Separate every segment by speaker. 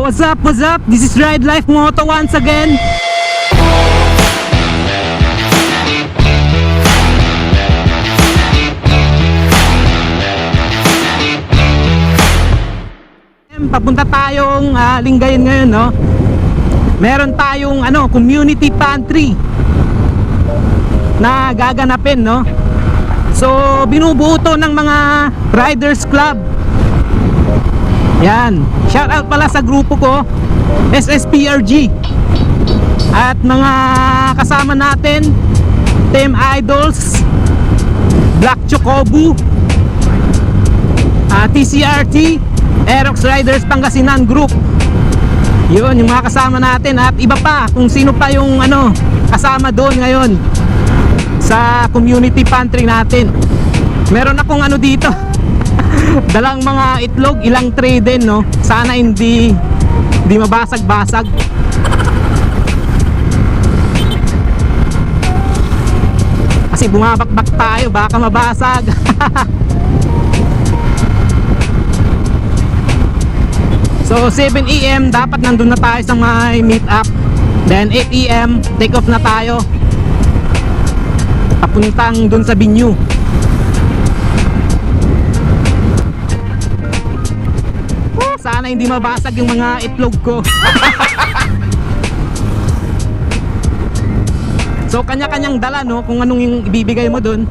Speaker 1: What's up? What's up? This is RideLife Moto once again. Papunta tayong Lingayen ngayon, no? Meron tayong Community Pantry na gaganapin, no? So binubuo to ng mga Riders Club. Yan, shout out pala sa grupo ko SSPRG at mga kasama natin Team Idols, Black Chocobo, TCRT, Aerox Riders Pangasinan Group. Yun yung mga kasama natin at iba pa kung sino pa yung kasama doon ngayon sa Community Pantry natin. Meron akong dito dalang mga itlog, ilang tray din, no? Sana hindi mabasag-basag. Kasi bumabakbak tayo, baka mabasag. So 7 AM dapat nandun na tayo sa may meet up. Then 8 AM take off na tayo papuntang dun sa venue. Sana hindi mabasag yung mga itlog ko. So kanya-kanyang dala, no, kung anong yung ibibigay mo dun.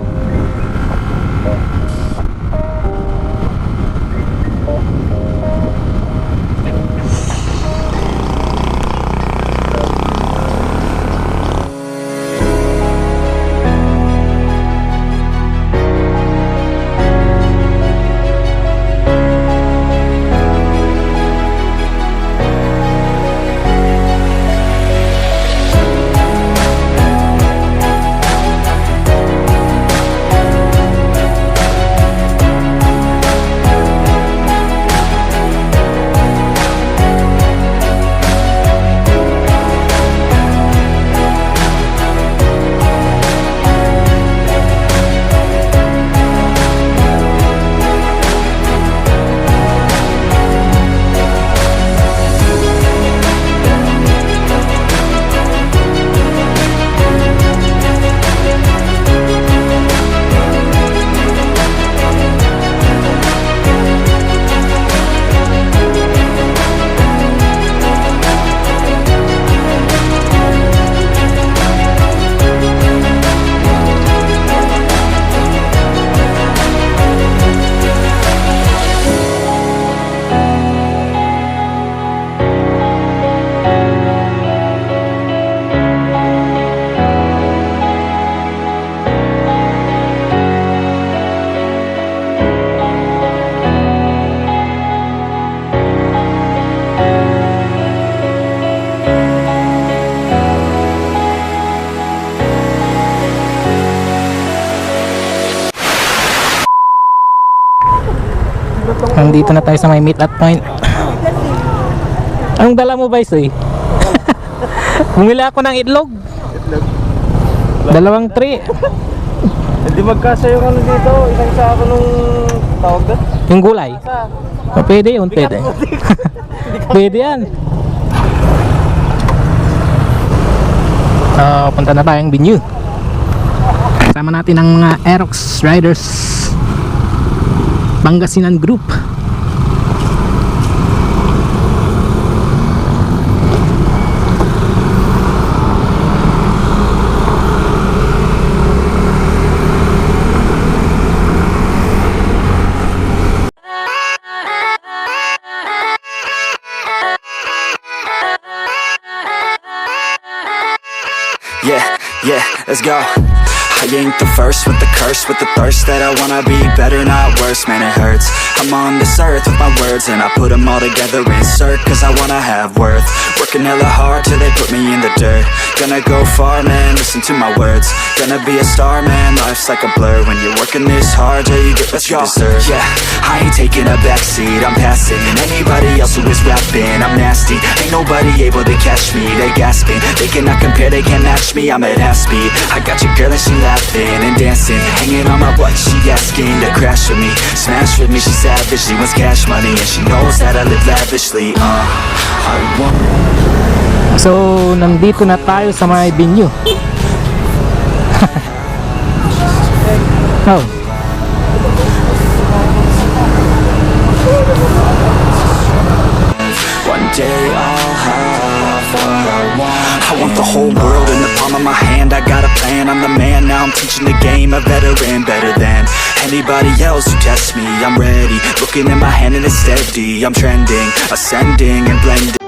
Speaker 1: Nandito na tayo sa may meet up point. Anong dala mo, Vice? Bumili ako ng itlog. Dalawang tray.
Speaker 2: Hindi magkasa yung dito. Isang sa ako nung tawag doon.
Speaker 1: Yung gulay? Pwede yun, pwede. Pwede yan. Punta na tayong venue. Kasama natin ang mga Aerox Riders Pangasinan Group.
Speaker 3: Yeah, let's go. I ain't the first with the curse, with the thirst that I wanna be better, not worse, man it hurts. I'm on this earth with my words and I put them all together, insert, cause I wanna have worth. Working hella hard till they put me in the dirt. Gonna go far, man, listen to my words. Gonna be a star, man, life's like a blur. When you're working this hard, yeah, you get what you deserve. Yeah, I ain't taking a backseat, I'm passing anybody else who is rapping, I'm nasty. Ain't nobody able to catch me, they gasping. They cannot compare, they can't match me, I'm at half speed. I got your girl and she laughing and dancing, hanging on my butt. She asking to crash with me, smash with me. She savage, she wants cash money, and she knows that I live lavishly. I want.
Speaker 1: So, nandito na tayo sa may venue. Oh.
Speaker 3: One day I'll have what I want. I want the whole world in the palm of my hand. I got a plan, I'm the man. Now I'm teaching the game, a veteran, better than anybody else who tests me. I'm ready, looking at my hand and it's steady. I'm trending, ascending and blending.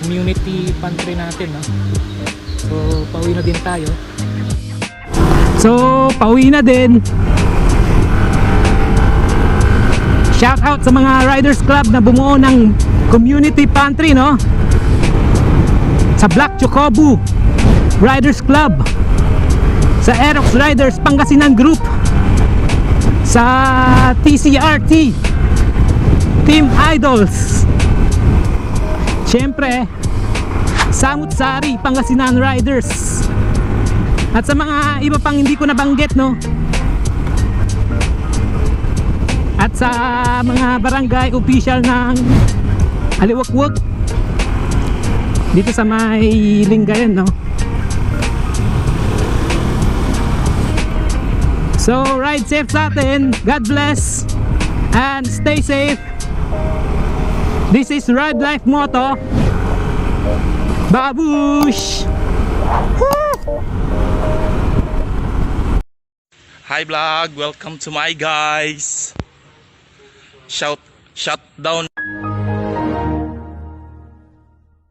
Speaker 1: Community Pantry natin, no? So pauwi na din tayo. So pauwi na din. Shout out sa mga Riders Club na bumuo ng Community Pantry, no? Sa Black Chocobo Riders Club, sa Aerox Riders Pangasinan Group, sa TCRT Team Idols, syempre SAMO'T SARI Pangasinan Riders, at sa mga iba pang hindi ko nabanggit, no? At sa mga barangay official ng Aliwekwek dito sa may Lingayen, no? So ride safe sa atin. God bless and stay safe. This is RideLife Moto. Babush!
Speaker 4: Hi vlog, welcome to my guys. Shout down